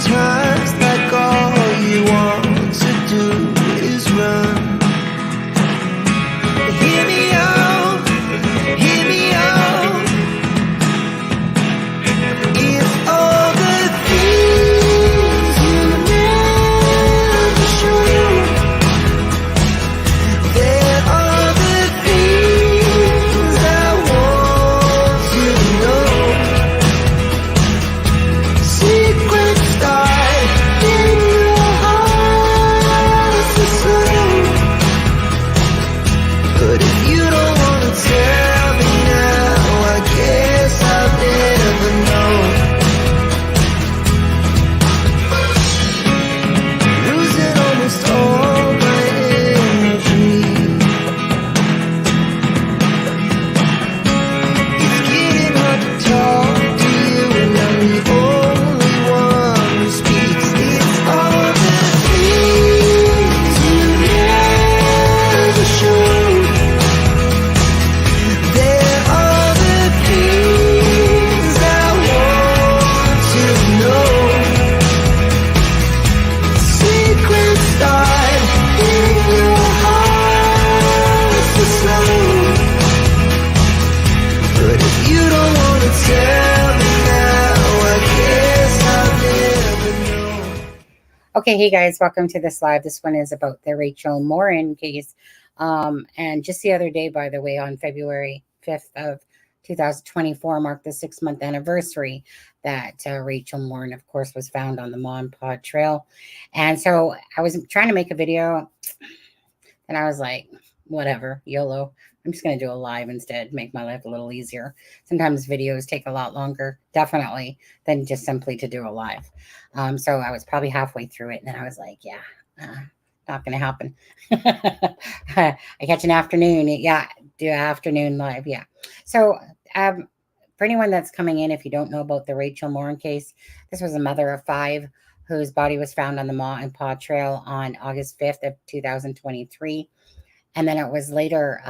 Sometimes like all you want to do is run. Hear me out, hear me out. If all the things you never show, there are the things I want you to know. Secrets die in your heart to slow. But if you don't want to tell me now, I guess I'll never know. Losing almost all my energy. It's getting hard to talk to you, and I'm the only one who speaks. It's all the things you never showed. There are the things I want to know. Secrets die in your heart to slow. But if you don't want to tell me now, I guess I'll never know. Okay, hey guys, welcome to this live. This one is about the Rachel Morin case. And just the other day, by the way, on February 5th of 2024, marked the 6-month anniversary that Rachel Morin, of course, was found on the Mon Pod Trail. And so I was trying to make a video, and I was like, whatever, YOLO. I'm just going to do a live instead, make my life a little easier. Sometimes videos take a lot longer, definitely, than just simply to do a live. So I was probably halfway through it, and then I was like, yeah, not going to happen. I catch an afternoon. Yeah, do afternoon live. Yeah. So for anyone that's coming in, if you don't know about the Rachel Morin case, this was a mother of 5 whose body was found on the Ma and Pa Trail on August 5th of 2023. And then it was later,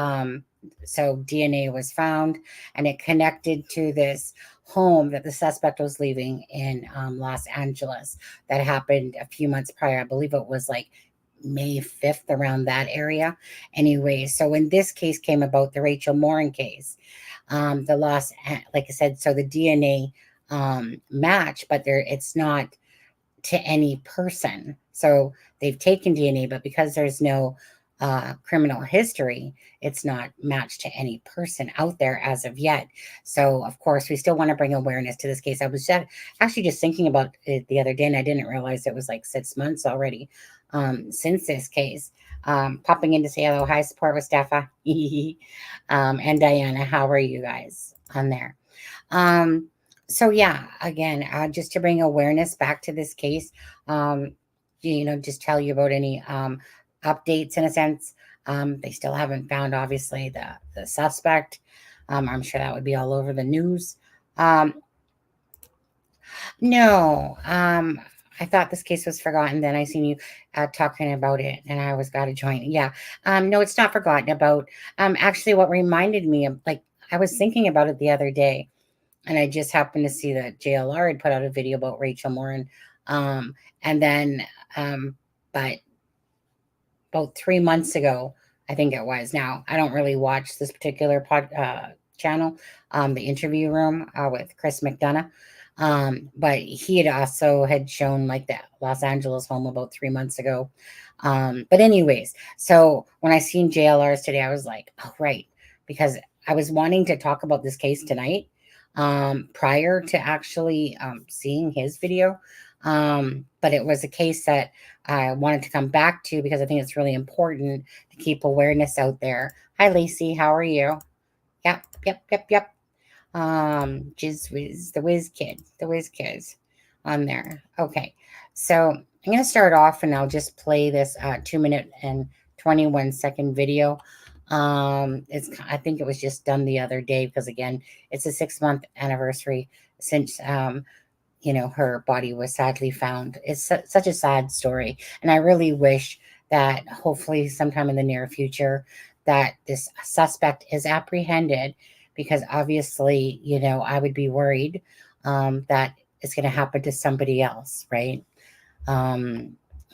so DNA was found, and it connected to this home that the suspect was leaving in Los Angeles that happened a few months prior. I believe it was like May 5th, around that area. Anyway, so when this case came about, the Rachel Morin case, like I said, so the DNA match, but it's not to any person. So they've taken DNA, but because there's no criminal history, it's not matched to any person out there as of yet. So of course we still want to bring awareness to this case. I was actually just thinking about it the other day, and I didn't realize it was like 6 months already since this case. Popping in to say hello. Hi, support with Steffa and Diana. How are you guys on there? So yeah, again, just to bring awareness back to this case, just tell you about any updates in a sense. They still haven't found, obviously, the suspect. I'm sure that would be all over the news. No, I thought this case was forgotten. Then I seen you talking about it, and I was got to join. Yeah, no, it's not forgotten about. Actually, what reminded me of, like, I was thinking about it the other day, and I just happened to see that JLR had put out a video about Rachel Morin, and then, but about 3 months ago, I think it was. Now, I don't really watch this particular channel, the interview room with Chris McDonough. But he had shown like the Los Angeles home about 3 months ago. But anyways, so when I seen JLR's today, I was like, oh, right. Because I was wanting to talk about this case tonight, prior to actually seeing his video. But it was a case that I wanted to come back to because I think it's really important to keep awareness out there. Hi, Lacey. How are you? Yep. Jizz Whiz, the whiz kids on there. Okay. So I'm going to start off, and I'll just play this 2-minute and 21-second video. I think it was just done the other day because, again, it's a 6-month anniversary since her body was sadly found. It's such a sad story, and I really wish that hopefully sometime in the near future that this suspect is apprehended, because obviously I would be worried that is going to happen to somebody else, right?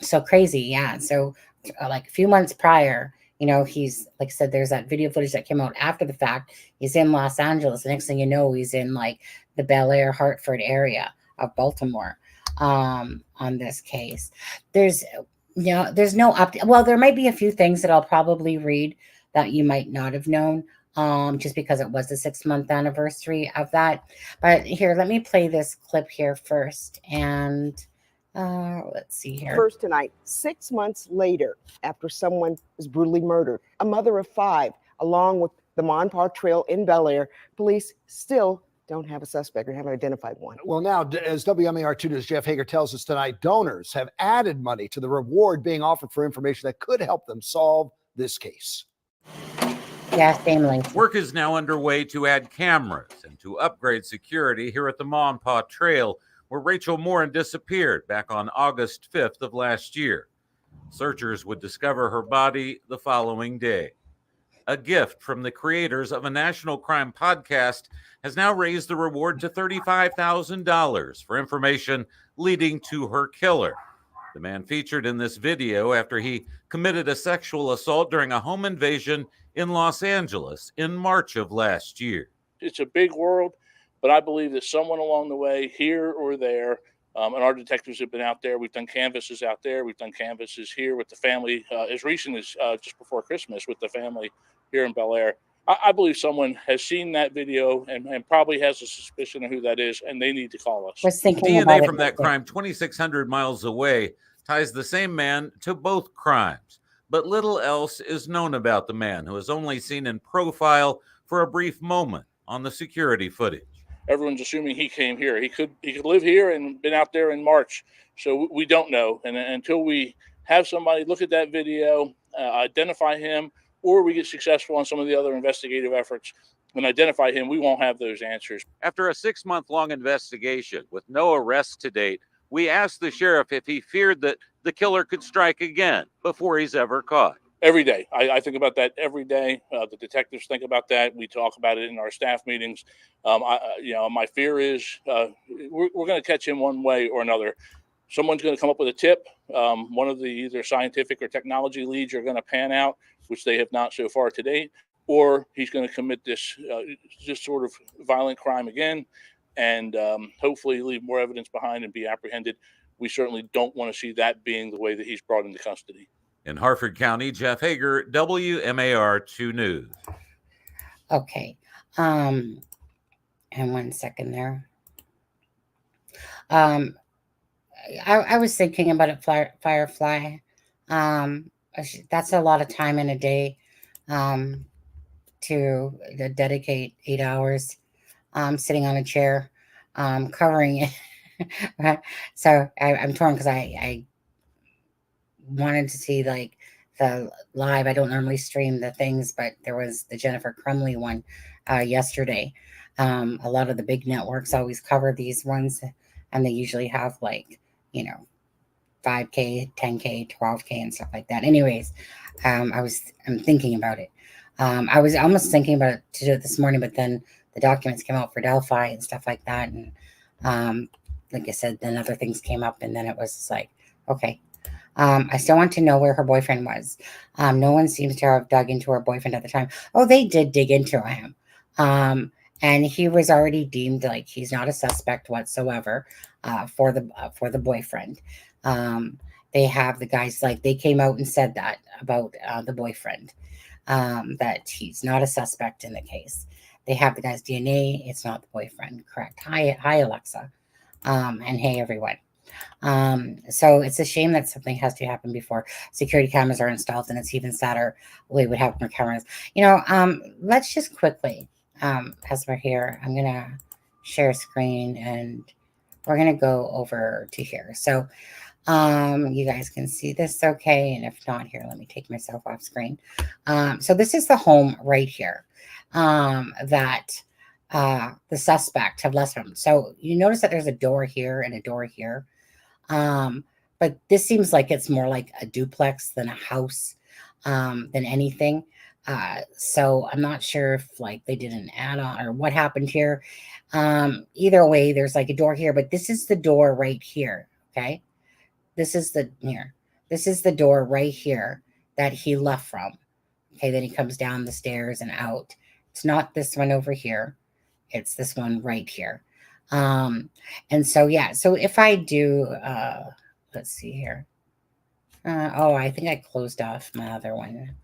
So crazy. Yeah. So like a few months prior, he's, like I said, there's that video footage that came out after the fact. He's in Los Angeles. The next thing you know, he's in like the Bel Air, Hartford area of Baltimore, on this case. There's no update. Well, there might be a few things that I'll probably read that you might not have known, just because it was the 6-month anniversary of that. But here, let me play this clip here first. And let's see here. First tonight, 6 months later, after someone was brutally murdered, a mother of 5, along with the Morin Trail in Bel Air, police still don't have a suspect or haven't identified one. Well, now, as WMAR2 News' Jeff Hager tells us tonight, donors have added money to the reward being offered for information that could help them solve this case. Yeah, same link. Work is now underway to add cameras and to upgrade security here at the Morin Trail, where Rachel Morin disappeared back on August 5th of last year. Searchers would discover her body the following day. A gift from the creators of a national crime podcast has now raised the reward to $35,000 for information leading to her killer. The man featured in this video after he committed a sexual assault during a home invasion in Los Angeles in March of last year. It's a big world, but I believe that someone along the way, here or there, and our detectives have been out there. We've done canvases out there. We've done canvases here with the family, as recent as just before Christmas with the family here in Bel Air. I believe someone has seen that video and probably has a suspicion of who that is, and they need to call us. Was thinking DNA from that crime 2,600 miles away ties the same man to both crimes. But little else is known about the man, who is only seen in profile for a brief moment on the security footage. Everyone's assuming he came here. He could live here and been out there in March. So we don't know. And until we have somebody look at that video, identify him, or we get successful on some of the other investigative efforts and identify him, we won't have those answers. After a 6-month-long investigation with no arrests to date, we asked the sheriff if he feared that the killer could strike again before he's ever caught. Every day. I think about that every day. The detectives think about that. We talk about it in our staff meetings. My fear is we're going to catch him one way or another. Someone's going to come up with a tip. One of the either scientific or technology leads are going to pan out, which they have not so far to date, or he's going to commit this sort of violent crime again and hopefully leave more evidence behind and be apprehended. We certainly don't want to see that being the way that he's brought into custody. In Harford County, Jeff Hager, WMAR2 News. Okay. And 1 second there. I was thinking about it, Firefly. That's a lot of time in a day to dedicate 8 hours sitting on a chair, covering it. So I'm torn because I wanted to see like the live. I don't normally stream the things, but there was the Jennifer Crumley one yesterday. A lot of the big networks always cover these ones, and they usually have like 5K, 10K, 12K, and stuff like that. Anyways, I'm thinking about it. I was almost thinking about it to do it this morning, but then the documents came out for Delphi and stuff like that, and like I said, then other things came up, and then it was just like, okay. I still want to know where her boyfriend was. No one seems to have dug into her boyfriend at the time. Oh, they did dig into him. And he was already deemed like he's not a suspect whatsoever for the boyfriend. They have the guys, like, they came out and said that about the boyfriend, that he's not a suspect in the case. They have the guy's DNA. It's not the boyfriend. Correct. Hi, Alexa. And hey, everyone. So it's a shame that something has to happen before security cameras are installed, and it's even sadder we would have more cameras. Let's just quickly, as we're here, I'm gonna share screen and we're gonna go over to here. So you guys can see this okay, and if not, here, let me take myself off screen. So this is the home right here that the suspect have left from. So you notice that there's a door here and a door here. But this seems like it's more like a duplex than a house, than anything. So I'm not sure if like they did an add-on or what happened here. Either way, there's like a door here, but this is the door right here. Okay. This is the here. This is the door right here that he left from. Okay, then he comes down the stairs and out. It's not this one over here. It's this one right here. And so yeah, so if I do let's see here. Oh, I think I closed off my other one.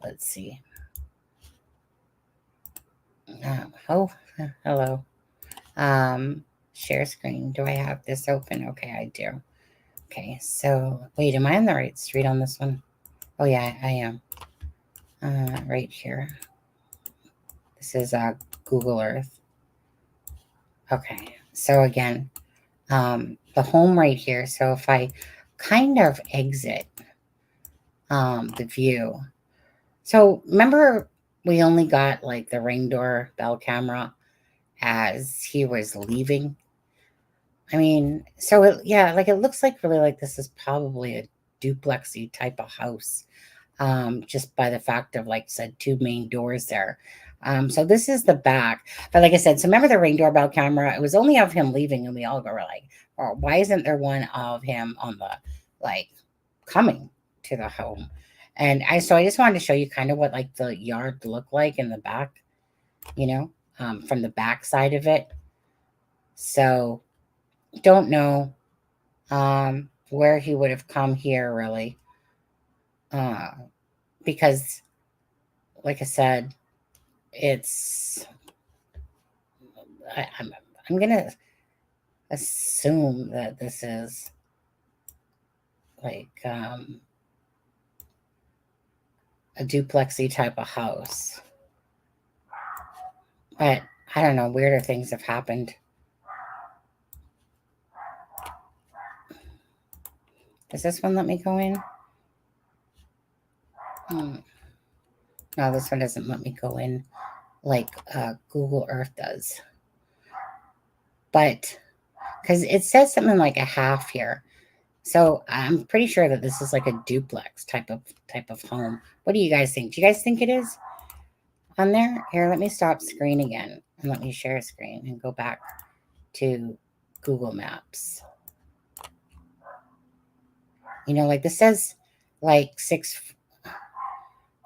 Let's see. Oh, hello. Share screen. Do I have this open? Okay, I do. Okay, so wait, am I on the right street on this one? Oh yeah, I am. Right here. This is Google Earth. Okay, so again, the home right here. So if I kind of exit the view. So remember we only got like the ring door bell camera as he was leaving. I mean, so yeah, like it looks like really like this is probably a duplexy type of house, just by the fact of like said 2 main doors there. So this is the back, but like I said, so remember the ring doorbell camera? It was only of him leaving, and we all were like, "Oh, why isn't there one of him on the like coming to the home?" And I just wanted to show you kind of what like the yard looked like in the back, you know, from the back side of it. So don't know where he would have come here really, because like I said, it's I'm gonna assume that this is like a duplexy type of house, but I don't know, weirder things have happened. Does this one let me go in? No, this one doesn't let me go in like Google Earth does. But because it says something like a half here. So I'm pretty sure that this is like a duplex type of home. What do you guys think? Do you guys think it is on there? Here, let me stop screen again and let me share a screen and go back to Google Maps. You know, like this says like 6.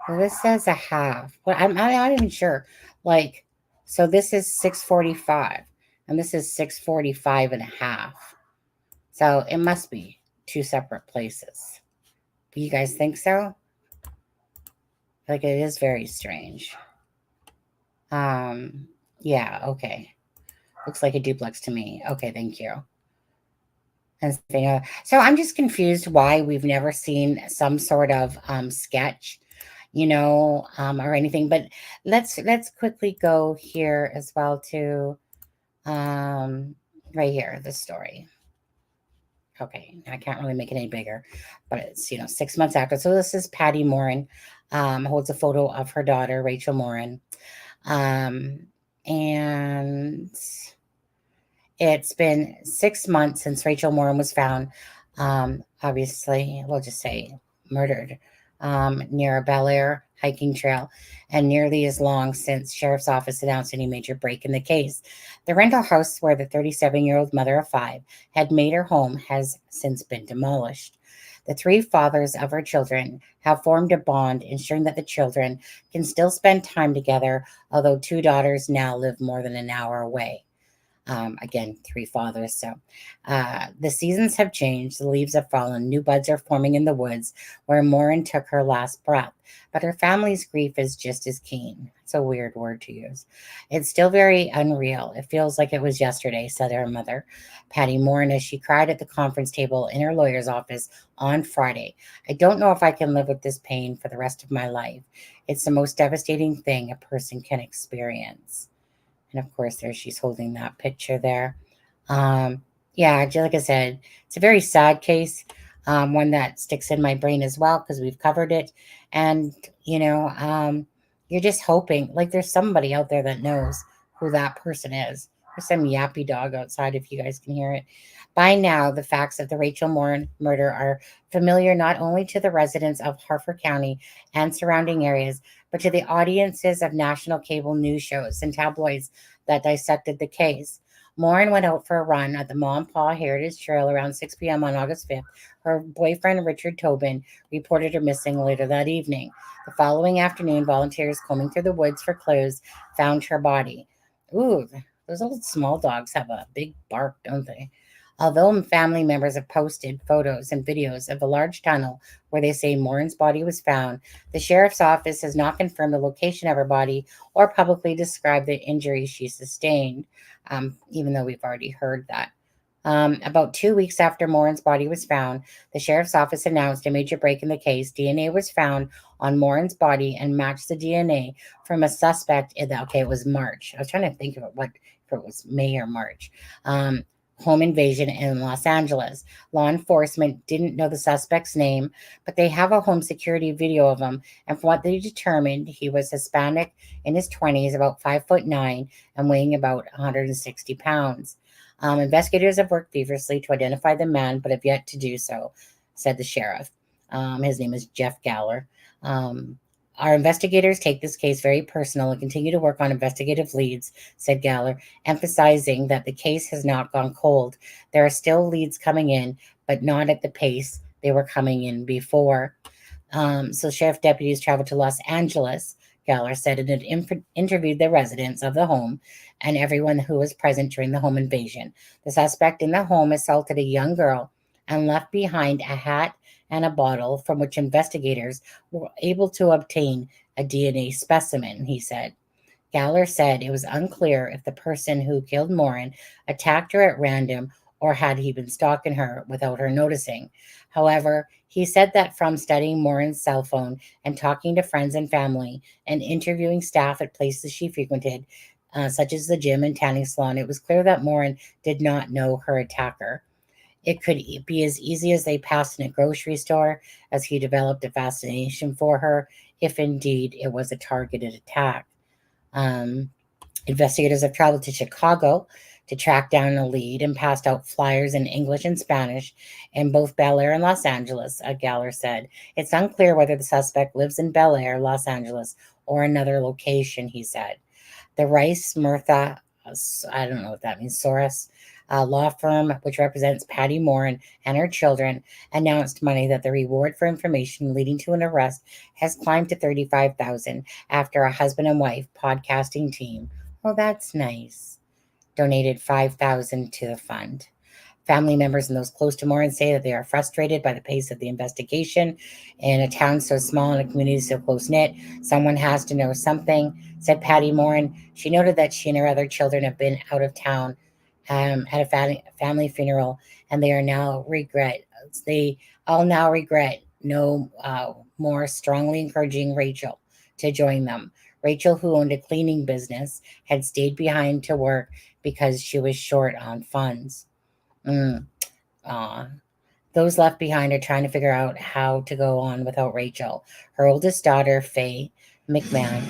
Well, this says a half. Well, I'm not even sure. Like, so this is 645 and this is 645 and a half. So it must be 2 separate places. Do you guys think so? Like it is very strange. Yeah, okay. Looks like a duplex to me. Okay, thank you. And so I'm just confused why we've never seen some sort of sketch, you know, or anything. But let's quickly go here as well to right here, the story. Okay, I can't really make it any bigger, but it's 6 months after. So this is Patty Morin, holds a photo of her daughter Rachel Morin, and it's been 6 months since Rachel Morin was found. Obviously, we'll just say murdered near a Bel Air hiking trail, and nearly as long since Sheriff's Office announced any major break in the case. The rental house where the 37-year-old mother of 5 had made her home has since been demolished. The 3 fathers of her children have formed a bond, ensuring that the children can still spend time together, although 2 daughters now live more than an hour away. Again, 3 fathers. So the seasons have changed. The leaves have fallen. New buds are forming in the woods where Morin took her last breath. But her family's grief is just as keen. It's a weird word to use. It's still very unreal. It feels like it was yesterday, said her mother, Patty Morin, as she cried at the conference table in her lawyer's office on Friday. I don't know if I can live with this pain for the rest of my life. It's the most devastating thing a person can experience. And of course, there she's holding that picture there. Yeah, like I said, it's a very sad case, one that sticks in my brain as well because we've covered it. And, you're just hoping, like there's somebody out there that knows who that person is There's some yappy dog outside if you guys can hear it. By now, the facts of the Rachel Morin murder are familiar not only to the residents of Harford County and surrounding areas, but to the audiences of national cable news shows and tabloids that dissected the case. Morin went out for a run at the Ma and Pa Heritage Trail around 6 p.m. on August 5th. Her boyfriend, Richard Tobin, reported her missing later that evening. The following afternoon, volunteers combing through the woods for clues found her body. Ooh, those little small dogs have a big bark, don't they? Although family members have posted photos and videos of a large tunnel where they say Morin's body was found, the sheriff's office has not confirmed the location of her body or publicly described the injuries she sustained, even though we've already heard that. About 2 weeks after Morin's body was found, the sheriff's office announced a major break in the case. DNA was found on Morin's body and matched the DNA from a suspect okay, it was March. I was trying to think of if it was May or March. Home invasion in Los Angeles. Law enforcement didn't know the suspect's name, but they have a home security video of him. And from what they determined, he was Hispanic in his 20s, about 5'9", and weighing about 160 pounds. Investigators have worked feverishly to identify the man, but have yet to do so, said the sheriff. His name is Jeff Galler. Our investigators take this case very personal and continue to work on investigative leads, said Galler, emphasizing that the case has not gone cold. There are still leads coming in, but not at the pace they were coming in before. So sheriff deputies traveled to Los Angeles, Galler said, and had interviewed the residents of the home and everyone who was present during the home invasion. The suspect in the home assaulted a young girl and left behind a hat and a bottle from which investigators were able to obtain a DNA specimen, he said. Galler said it was unclear if the person who killed Morin attacked her at random or had he been stalking her without her noticing. However, he said that from studying Morin's cell phone and talking to friends and family and interviewing staff at places she frequented, such as the gym and tanning salon, it was clear that Morin did not know her attacker. It could be as easy as they passed in a grocery store, as he developed a fascination for her, if indeed it was a targeted attack. Investigators have traveled to Chicago to track down a lead and passed out flyers in English and Spanish in both Bel Air and Los Angeles, Galler said. It's unclear whether the suspect lives in Bel Air, Los Angeles, or another location, he said. The Rice Murtha, I don't know what that means, Soros, law firm, which represents Patty Morin and her children, announced Monday that the reward for information leading to an arrest has climbed to $35,000 after a husband and wife podcasting team, well, that's nice, donated $5,000 to the fund. Family members and those close to Morin say that they are frustrated by the pace of the investigation. In a town so small and a community so close-knit, someone has to know something, said Patty Morin. She noted that she and her other children have been out of town at a family funeral, and they all now regret no more strongly encouraging Rachel to join them. Rachel, who owned a cleaning business, had stayed behind to work because she was short on funds. Those left behind are trying to figure out how to go on without Rachel. Her oldest daughter, Faye McMahon.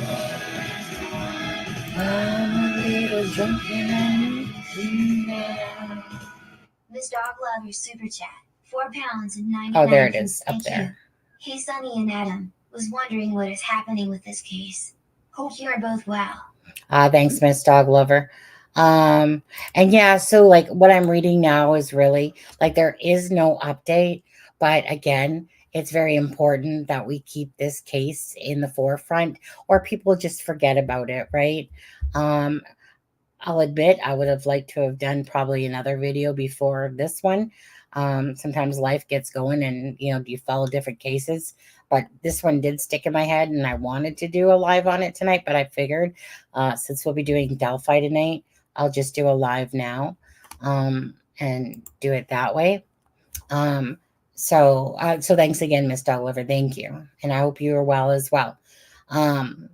This dog lover super chat. £4.99. Oh, there it is, up there. Hey, Sonny and Adam. Was wondering what is happening with this case. Hope you are both well. Thanks, Miss Dog Lover. And yeah, so like what I'm reading now is really like there is no update, but again, it's very important that we keep this case in the forefront or people just forget about it, right? I'll admit I would have liked to have done probably another video before this one. Sometimes life gets going and, you follow different cases. But this one did stick in my head, and I wanted to do a live on it tonight. But I figured since we'll be doing Delphi tonight, I'll just do a live now and do it that way. So thanks again, Miss Dog Lover. Thank you. And I hope you are well as well. Faye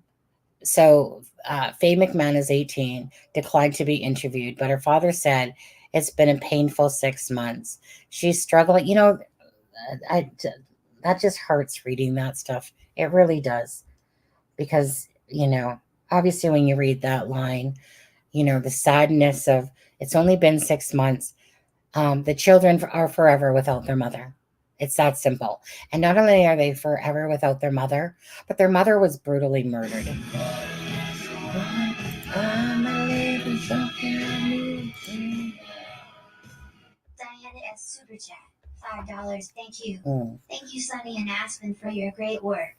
McMahon is 18, declined to be interviewed, but her father said it's been a painful 6 months. She's struggling. That just hurts reading that stuff. It really does. Because, obviously when you read that line, the sadness of it's only been 6 months. The children are forever without their mother. It's that simple. And not only are they forever without their mother, but their mother was brutally murdered. Diana S. Super Chat. $5. Thank you. Mm. Thank you, Sunny and Aspen, for your great work.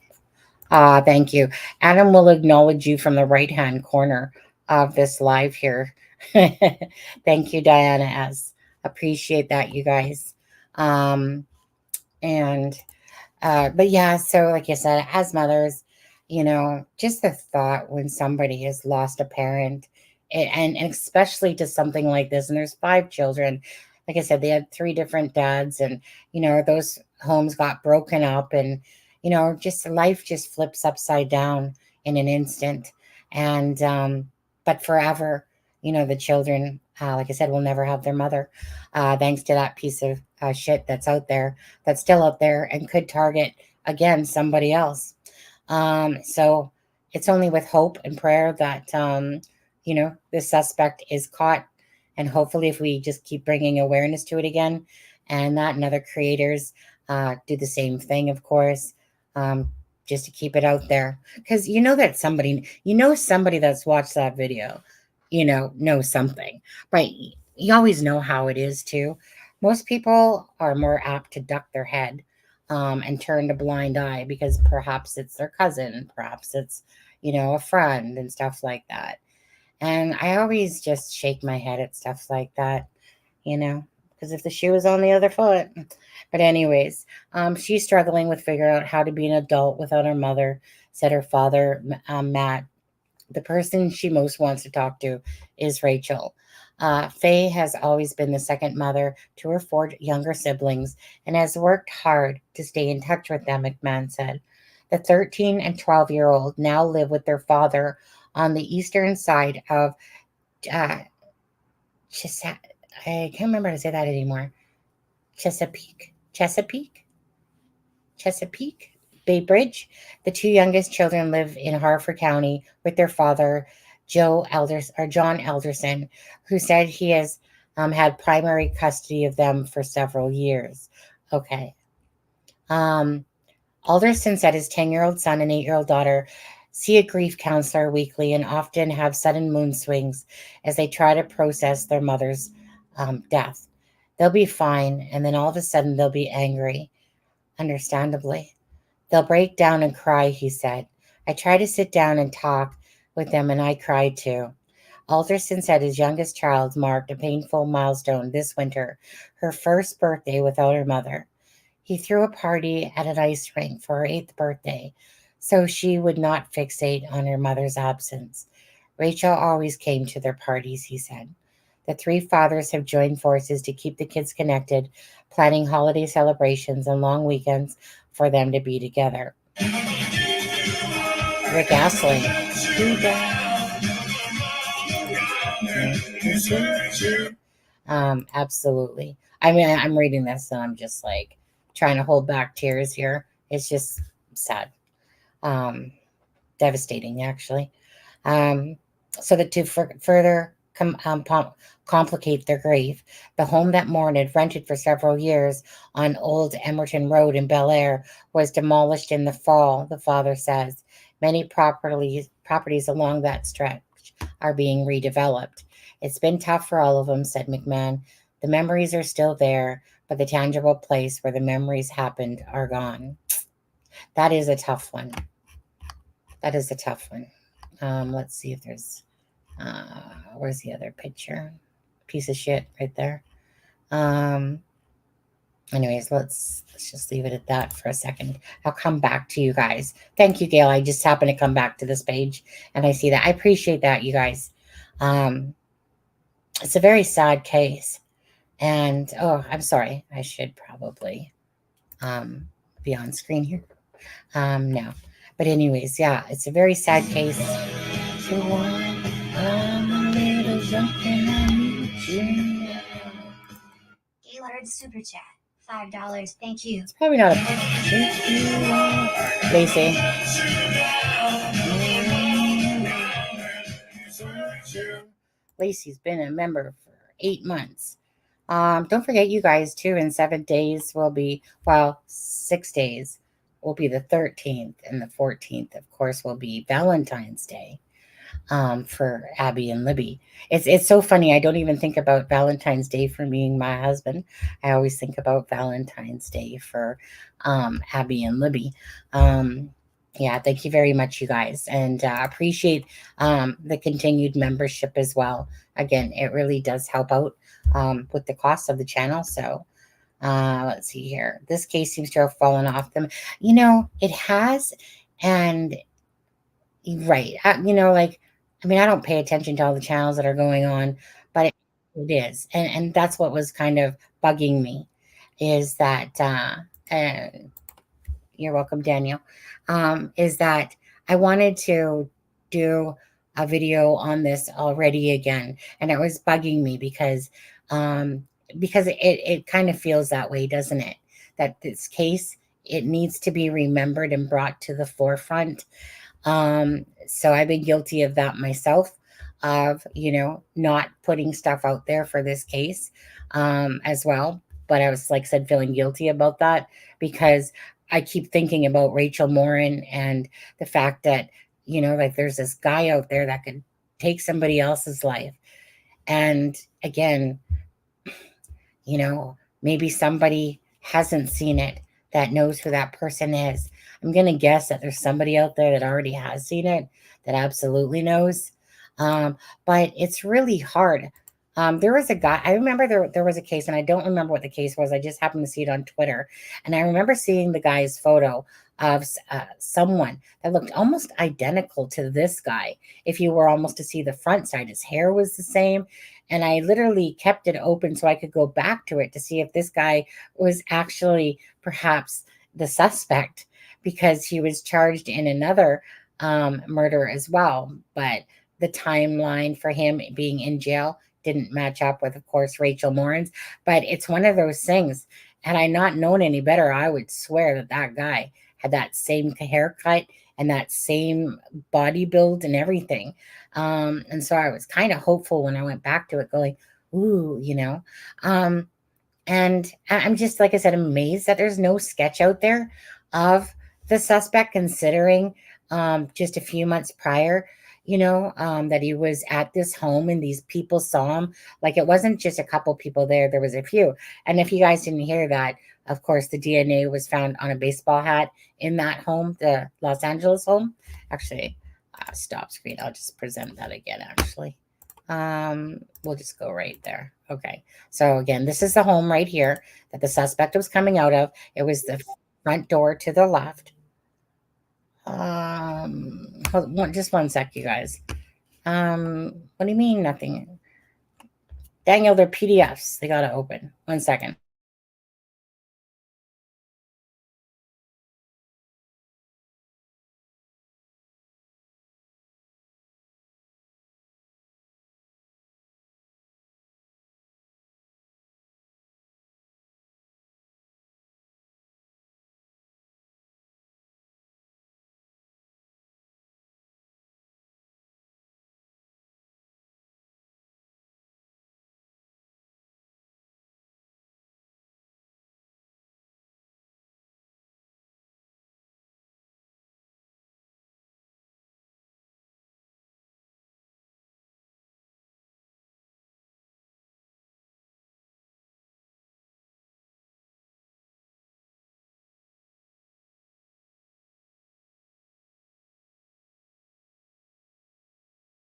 Thank you. Adam will acknowledge you from the right-hand corner of this live here. Thank you, Diana S. Appreciate that, you guys. And but yeah, so like you said, as mothers, just the thought when somebody has lost a parent, and especially to something like this, and there's 5 children. Like I said, they had 3 different dads, and those homes got broken up, and just life just flips upside down in an instant. And but forever, the children, like I said, will never have their mother, thanks to that piece of shit that's out there, that's still out there, and could target again somebody else. So it's only with hope and prayer that the suspect is caught, and hopefully, if we just keep bringing awareness to it again, and that and other creators do the same thing, of course, just to keep it out there, because that somebody that's watched that video, knows something, but you always know how it is too. Most people are more apt to duck their head and turn a blind eye because perhaps it's their cousin, perhaps it's, a friend and stuff like that. And I always just shake my head at stuff like that, because if the shoe is on the other foot. But anyways, she's struggling with figuring out how to be an adult without her mother, said her father, Matt. The person she most wants to talk to is Rachel. Faye has always been the second mother to her 4 younger siblings and has worked hard to stay in touch with them, McMahon said. The 13 and 12-year-old now live with their father on the eastern side of uh, I can't remember how to say that anymore. Chesapeake Bay Bridge. The 2 youngest children live in Harford County with their father, John Elderson, who said he has had primary custody of them for several years. Okay. Alderson said his 10-year-old son and 8-year-old daughter see a grief counselor weekly and often have sudden mood swings as they try to process their mother's death. They'll be fine, and then all of a sudden they'll be angry, understandably. They'll break down and cry, he said. I try to sit down and talk with them, and I cry too. Alderson said his youngest child marked a painful milestone this winter, her first birthday without her mother. He threw a party at an ice rink for her 8th birthday, so she would not fixate on her mother's absence. Rachel always came to their parties, he said. The 3 fathers have joined forces to keep the kids connected, planning holiday celebrations and long weekends for them to be together. Rick Astley. Absolutely. I mean, I'm reading this and I'm just like trying to hold back tears here. It's just sad. Devastating, actually. So that to further complicate their grief, the home that Morin had rented for several years on Old Emerton Road in Bel Air was demolished in the fall, the father says. Many properties along that stretch are being redeveloped. It's been tough for all of them, said McMahon. The memories are still there, but the tangible place where the memories happened are gone. That is a tough one. Let's see if there's where's the other picture? Piece of shit right there. Anyways, let's just leave it at that for a second. I'll come back to you guys. Thank you, Gail. I just happened to come back to this page and I see that. I appreciate that, you guys. It's a very sad case. And I'm sorry. I should probably be on screen here. No. But anyways, yeah, it's a very sad case. Gaylord Super Chat. $5. Thank you. It's probably not a Lacey. Lacey's been a member for 8 months. Don't forget, you guys, too, in 7 days will be, well, 6 days will be the 13th, and the 14th, of course, will be Valentine's Day for Abby and Libby. It's so funny. I don't even think about Valentine's Day for me and my husband. I always think about Valentine's Day for Abby and Libby. Yeah, thank you very much, you guys, and appreciate the continued membership as well. Again, it really does help out with the cost of the channel. So let's see here. This case seems to have fallen off them. It has, and right. Like, I mean, I don't pay attention to all the channels that are going on, but it is. And that's what was kind of bugging me is that, you're welcome, Daniel, is that I wanted to do a video on this already again. And it was bugging me because it kind of feels that way, doesn't it? That this case, it needs to be remembered and brought to the forefront. So I've been guilty of that myself, of, not putting stuff out there for this case, as well. But I was, like I said, feeling guilty about that because I keep thinking about Rachel Morin and the fact that, like there's this guy out there that could take somebody else's life. And again, maybe somebody hasn't seen it that knows who that person is. I'm going to guess that there's somebody out there that already has seen it, that absolutely knows. But it's really hard. There was a guy, I remember there was a case, and I don't remember what the case was. I just happened to see it on Twitter. And I remember seeing the guy's photo of someone that looked almost identical to this guy. If you were almost to see the front side, his hair was the same. And I literally kept it open so I could go back to it to see if this guy was actually perhaps the suspect, because he was charged in another murder as well. But the timeline for him being in jail didn't match up with, of course, Rachel Morin's. But it's one of those things. Had I not known any better, I would swear that that guy had that same haircut and that same body build and everything. And so I was kind of hopeful when I went back to it, going, ooh, and I'm just, like I said, amazed that there's no sketch out there of the suspect, considering just a few months prior, that he was at this home and these people saw him. Like, it wasn't just a couple people there was a few. And if you guys didn't hear that, of course, the DNA was found on a baseball hat in that home, the Los Angeles home. Actually, stop screen. I'll just present that again, actually. We'll just go right there. Okay. So again, this is the home right here that the suspect was coming out of. It was the front door to the left. Hold on, just one sec, you guys. What do you mean nothing? Daniel, they're PDFs. They got to open. 1 second.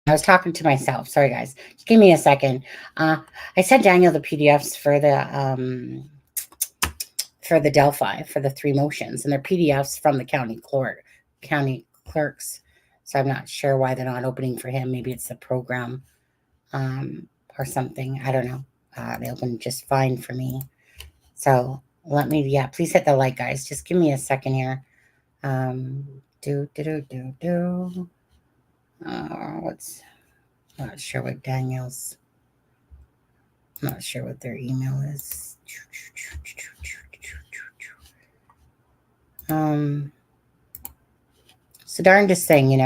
I was talking to myself. Sorry, guys. Just give me a second. I sent Daniel the PDFs for the Delphi, for the 3 motions, and they're PDFs from the county clerks. So I'm not sure why they're not opening for him. Maybe it's the program or something. I don't know. They open just fine for me. So let me, please hit the like, guys. Just give me a second here. Not sure what Daniel's, not sure what their email is. It's the darndest thing,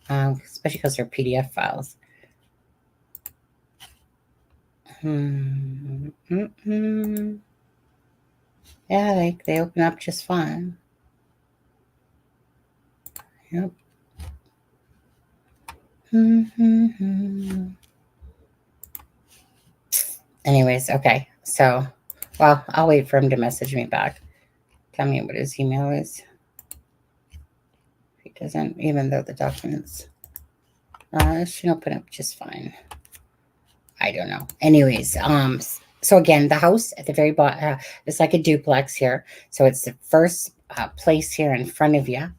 especially because they're PDF files. Yeah, they open up just fine. Yep. Anyways, okay. So, well, I'll wait for him to message me back. Tell me what his email is. He doesn't, even though the documents should open up just fine. I don't know. Anyways, so again, the house at the very bottom, it's like a duplex here. So it's the first place here in front of you.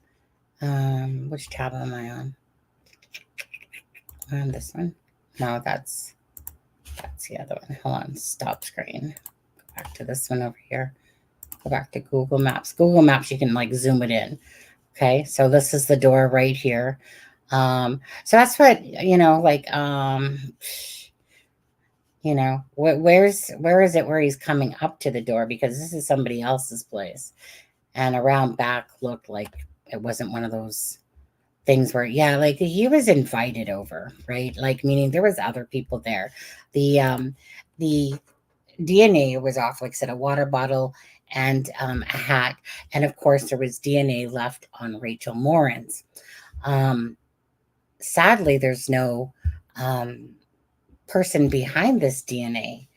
Which tab am I on? On this one? No, that's the other one. Hold on, stop screen. Go back to this one over here. Go back to Google Maps. Google Maps, you can like zoom it in. Okay, so this is the door right here. So that's what, where is it where he's coming up to the door, because this is somebody else's place, and around back looked like it wasn't one of those things where, yeah, like he was invited over, right? Like, meaning there was other people there. The DNA was off, like I said, a water bottle and a hat, and of course there was DNA left on Rachel Morin's. Sadly, there's no person behind this DNA.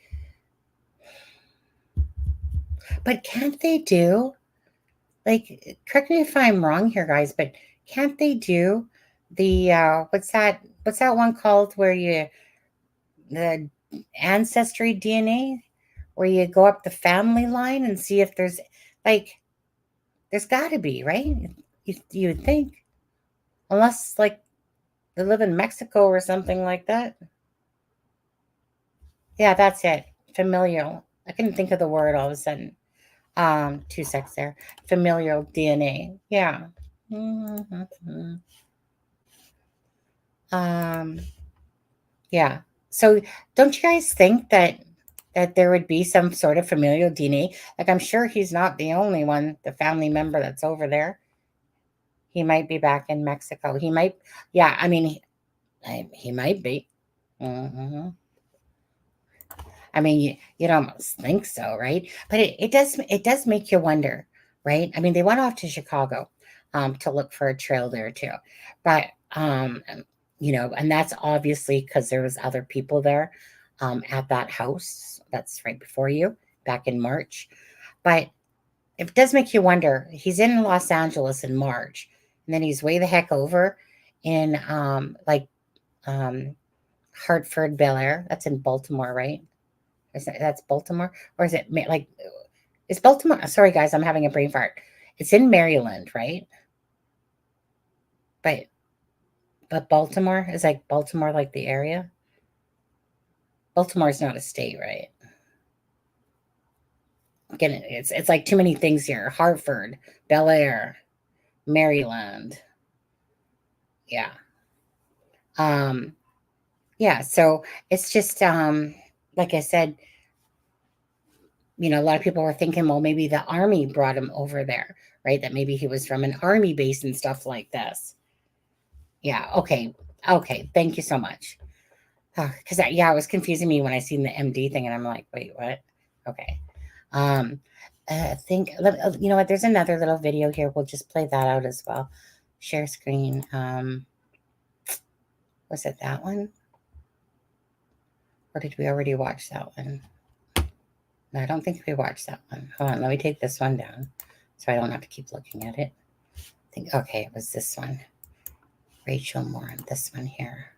But can't they do, like, correct me if I'm wrong here, guys, but can't they do the what's that one called, where the ancestry DNA, where you go up the family line and see if there's, like, there's got to be, right? You would think, unless like they live in Mexico or something like that. Yeah, that's it. Familial. I couldn't think of the word all of a sudden. 2 secs there. Familial DNA. Yeah. Yeah. So don't you guys think that there would be some sort of familial DNA? Like, I'm sure he's not the only one, the family member that's over there. He might be back in Mexico. He might, yeah, I mean, he might be. I mean, you'd almost think so, right? But it does make you wonder, right? I mean, they went off to Chicago to look for a trail there too. But, and that's obviously because there was other people there at that house that's right before you back in March. But it does make you wonder. He's in Los Angeles in March, and then he's way the heck over in Hartford, Bel Air. That's in Baltimore, right? That's Baltimore, or is it like, is Baltimore? Sorry, guys, I'm having a brain fart. It's in Maryland, right? But Baltimore is like Baltimore, like the area. Baltimore is not a state, right? Again, it's like too many things here. Hartford, Bel Air, Maryland. Yeah. Yeah. So it's just like I said, a lot of people were thinking, well, maybe the Army brought him over there, right? That maybe he was from an Army base and stuff like this. Yeah. Okay. Thank you so much. Because it was confusing me when I seen the MD thing, and I'm like, wait, what? Okay. I think, you know what? There's another little video here. We'll just play that out as well. Share screen. Was it that one? Or did we already watch that one? No, I don't think we watched that one. Hold on, let me take this one down so I don't have to keep looking at it. Okay, it was this one. Rachel Morin, this one here.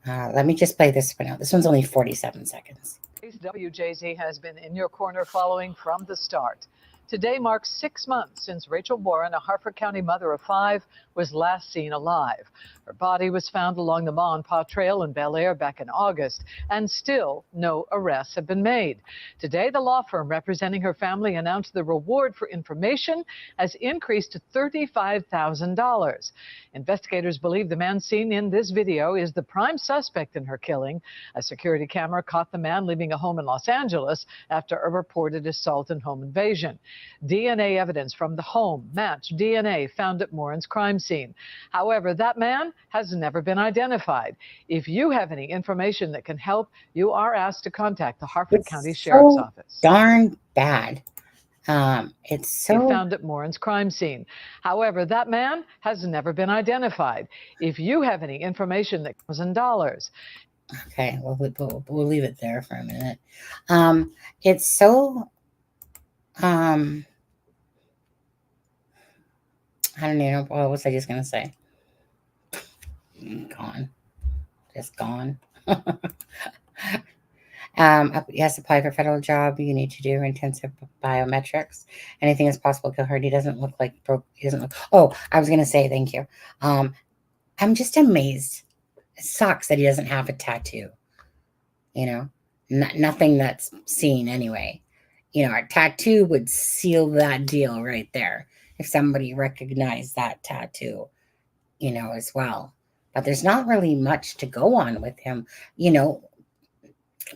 Let me just play this one out. This one's only 47 seconds. WJZ has been in your corner following from the start. Today marks 6 months since Rachel Morin, a Harford County mother of 5, was last seen alive. Her body was found along the Morin Trail in Bel Air back in August, and still no arrests have been made. Today, the law firm representing her family announced the reward for information has increased to $35,000. Investigators believe the man seen in this video is the prime suspect in her killing. A security camera caught the man leaving a home in Los Angeles after a reported assault and home invasion. DNA evidence from the home matched DNA found at Morin's crime scene. However, that man has never been identified. If you have any information that can help, you are asked to contact the Harford It's County Sheriff's Office. Darn bad. It's so Found at Morin's crime scene. However, that man has never been identified. If you have any information that $1,000. okay. We'll leave it there for a minute. It's so I don't know. What was I just gonna say? Gone. Just gone. Yes, apply for federal job. You need to do intensive biometrics. Anything is possible. Kill her. He doesn't look like broke. He doesn't look. Oh, I was gonna say thank you. I'm just amazed. It sucks that he doesn't have a tattoo. You know, nothing that's seen anyway. You know, a tattoo would seal that deal right there if somebody recognized that tattoo, you know, as well. But there's not really much to go on with him, you know,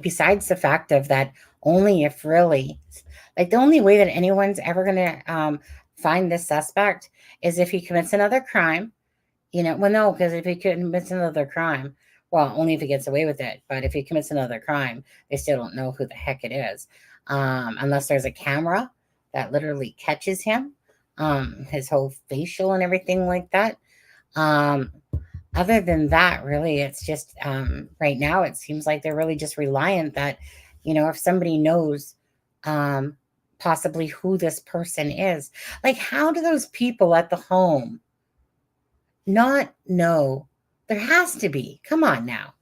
besides the fact of that only if really, like the only way that anyone's ever going to find this suspect is if he commits another crime, you know, well, no, because if he commits another crime, well, only if he gets away with it. But if he commits another crime, they still don't know who the heck it is. Unless there's a camera that literally catches him, his whole facial and everything like that. Other than that, really, it's just right now it seems like they're really just reliant that, you know, if somebody knows possibly who this person is, like how do those people at the home not know? There has to be. Come on now.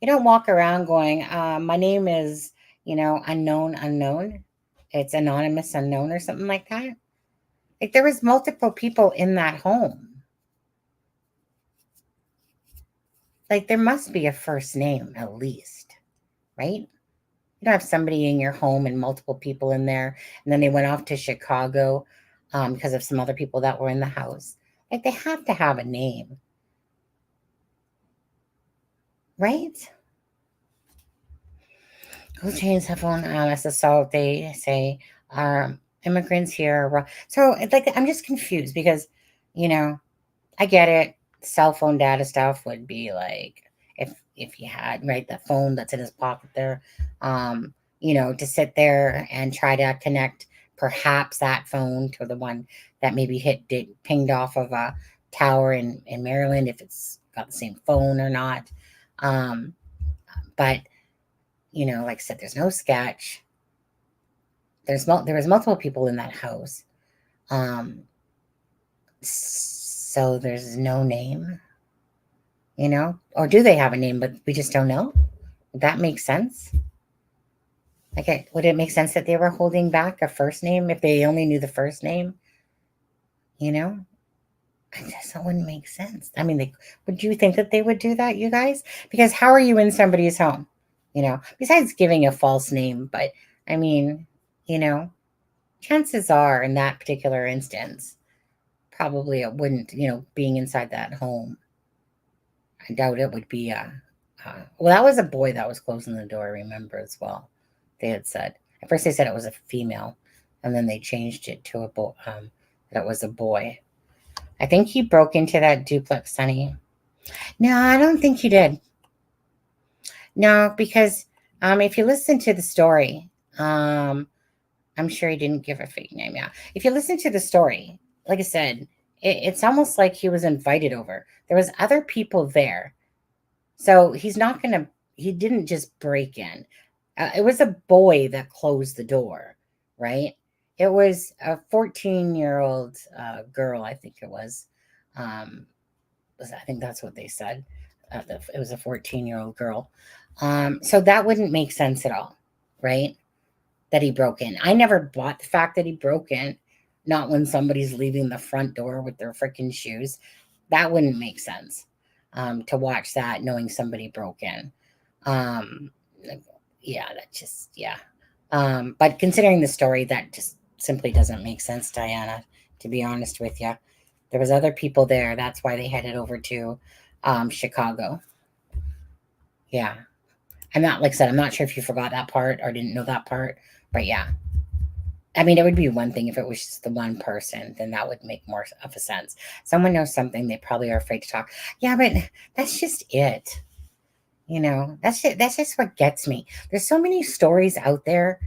You don't walk around going, my name is, you know, unknown. It's anonymous unknown or something like that. Like there was multiple people in that home. Like there must be a first name at least, right? You don't have somebody in your home and multiple people in there, and then they went off to Chicago because of some other people that were in the house. Like they have to have a name, right? Who changed the phone as assault? They say immigrants here. So it's like I'm just confused because, you know, I get it. Cell phone data stuff would be like if you had right that phone that's in his pocket there, you know, to sit there and try to connect perhaps that phone to the one that maybe pinged off of a tower in Maryland, if it's got the same phone or not. But you know, like I said, there's no sketch. There was multiple people in that house. So there's no name, you know, or do they have a name, but we just don't know? Would that make sense? Like, would it make sense that they were holding back a first name if they only knew the first name? You know, that wouldn't make sense. I mean, would you think that they would do that, you guys? Because how are you in somebody's home? You know, besides giving a false name, but I mean, you know, chances are in that particular instance, probably it wouldn't, you know, being inside that home. I doubt it would be well, that was a boy that was closing the door, I remember as well. They had said, at first they said it was a female, and then they changed it to a boy, that it was a boy. I think he broke into that duplex, Sonny. No, I don't think he did. No, because if you listen to the story, I'm sure he didn't give a fake name. Yeah. If you listen to the story, like I said, it's almost like he was invited over. There was other people there. So he didn't just break in. It was a boy that closed the door, right? It was a 14-year-old girl, I think it was. I think that's what they said. It was a 14-year-old girl. So that wouldn't make sense at all, right? That he broke in. I never bought the fact that he broke in, not when somebody's leaving the front door with their freaking shoes. That wouldn't make sense to watch that knowing somebody broke in. Yeah, that just, yeah. But considering the story, that just simply doesn't make sense, Diana, to be honest with you. There was other people there. That's why they headed over to Chicago. Yeah. I'm not, like I said, I'm not sure if you forgot that part or didn't know that part, but yeah. I mean, it would be one thing if it was just the one person, then that would make more of a sense. Someone knows something, they probably are afraid to talk. Yeah, but that's just it. You know, that's just what gets me. There's so many stories out there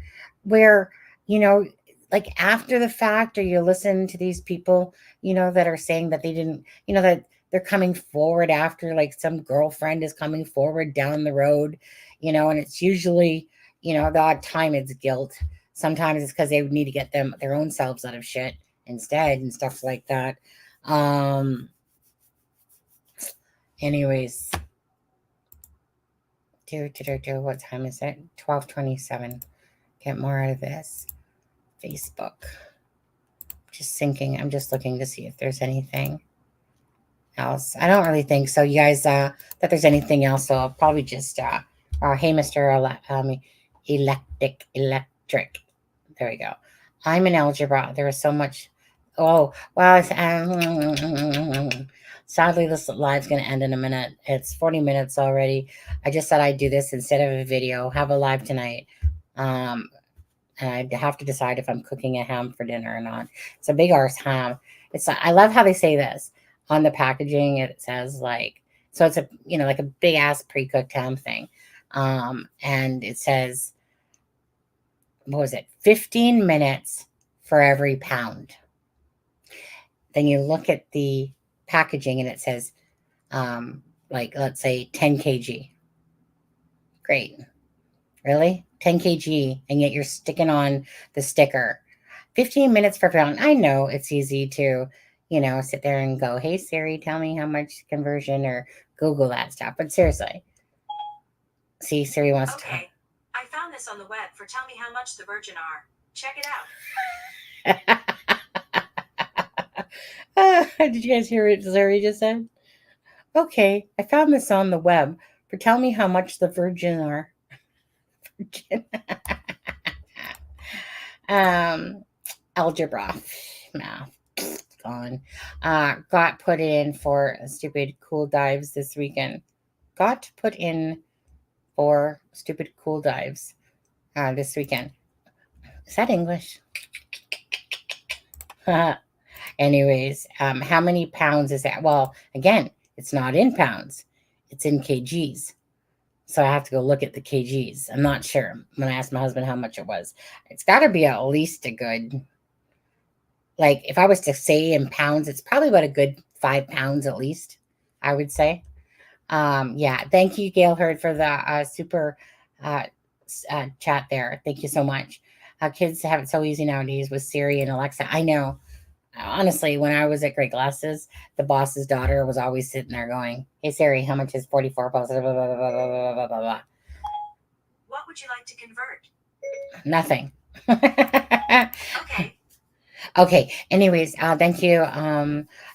where, you know, like after the fact, or you listen to these people, you know, that are saying that they didn't, you know, that they're coming forward after like some girlfriend is coming forward down the road, you know, and it's usually, you know, the odd time it's guilt. Sometimes it's because they need to get their own selves out of shit instead and stuff like that. Anyways, what time is it? 12:27. Get more out of this. Facebook. Just thinking, I'm just looking to see if there's anything else. I don't really think so, you guys, that there's anything else. So I'll probably just, hey, Mr. Electric. There we go. I'm in algebra. There is so much. Oh, well, sadly, this live's going to end in a minute. It's 40 minutes already. I just said I'd do this instead of a video. Have a live tonight. And I have to decide if I'm cooking a ham for dinner or not. It's a big arse ham. I love how they say this on the packaging. It says like, so it's a, you know, like a big ass pre-cooked ham thing. And it says, what was it? 15 minutes for every pound. Then you look at the packaging and it says, like, let's say 10 kg. Great. Really? 10 kg, and yet you're sticking on the sticker. 15 minutes per pound. I know it's easy to, you know, sit there and go, hey, Siri, tell me how much conversion, or Google that stuff. But seriously. See, Siri wants to. Okay. I found this on the web for tell me how much the virgin are. Check it out. Did you guys hear what Siri just said? Okay, I found this on the web for tell me how much the virgin are. Algebra, math, gone. Got put in for stupid cool dives this weekend. Got put in for stupid cool dives this weekend. Is that English? Anyways, how many pounds is that? Well, again, it's not in pounds. It's in kgs. So I have to go look at the kgs. I'm not sure. When I asked my husband how much it was, it's got to be at least a good, like if I was to say in pounds, it's probably about a good 5 pounds at least, I would say. Yeah. Thank you, Gail Hurd, for the super chat there. Thank you so much. Kids have it so easy nowadays with Siri and Alexa. I know. Honestly, when I was at Great Glasses, the boss's daughter was always sitting there going, hey, Siri, how much is 44 plus blah, blah, blah, blah, blah, blah, blah, blah. What would you like to convert? Nothing. Okay. Okay. Anyways, thank you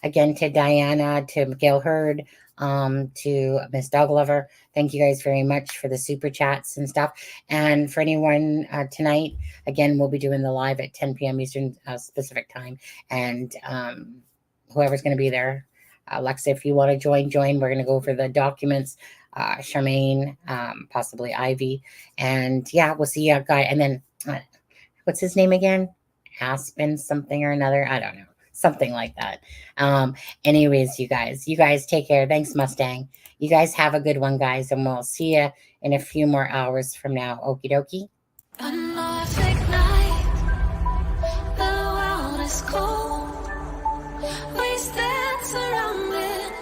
again to Diana, to Gail Hurd, to Miss Dog Lover. Thank you guys very much for the super chats and stuff. And for anyone tonight, again, we'll be doing the live at 10 p.m. Eastern specific time. And whoever's going to be there, Alexa, if you want to join. We're going to go over the documents. Charmaine, possibly Ivy. And yeah, we'll see you guys. And then what's his name again? Aspen something or another. I don't know. Something like that. Anyways, you guys take care. Thanks, Mustang. You guys have a good one, guys, and we'll see you in a few more hours from now. Okie dokie. A Norfolk night, the world is cold. We stand surrounded,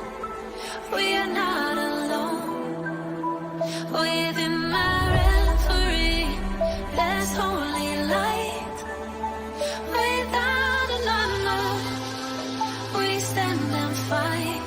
we are not alone. Within my reverie, there's only light. Without an unknown, we stand and fight.